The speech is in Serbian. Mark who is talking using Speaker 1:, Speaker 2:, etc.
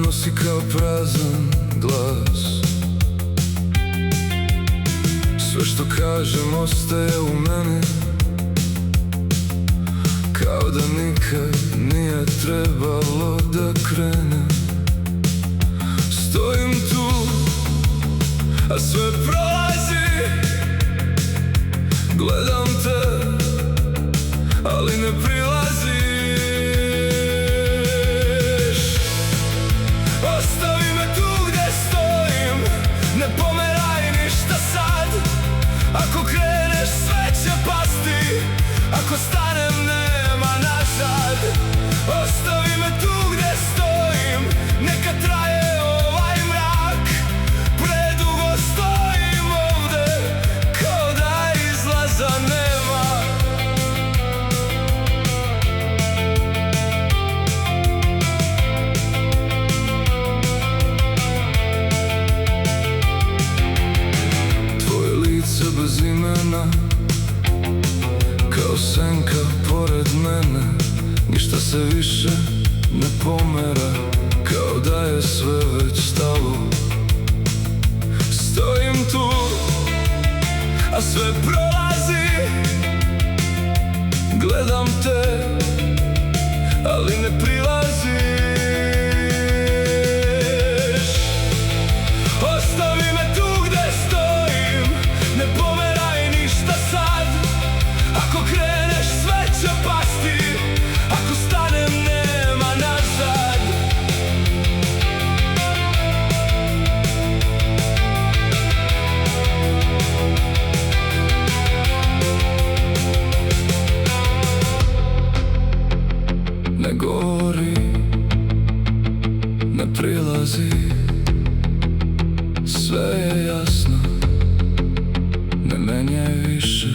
Speaker 1: nosi kao prazan glas. Sve što kažem ostaje u meni, kao da nikad nije trebalo da krenem. Stojim tu, a sve prolazi. Gledam te, ali ne prilaziš. Ostavi me tu gde stojim, ne pomeraj ništa sad. Ako kreneš sve će pasti, ako stanem nema nazad. Ostavi me tu gde stojim, neka traje ovaj mrak. Predugo stojim ovde, kao da izlaza nema. Tvoje lice bez imena, kao senka pored mene. Ništa se više ne pomera, kao da je sve već stalo. Stojim tu, a sve prolazi. Gledam te, ali ne prilaziš. Ostavi me tu gde stojim, ne pomeraj ništa sad. Ako kreneš sve će pasti, ako stanem nema nazad. Ne govori, ne prilazi, sve je jasno, ne menjaj više.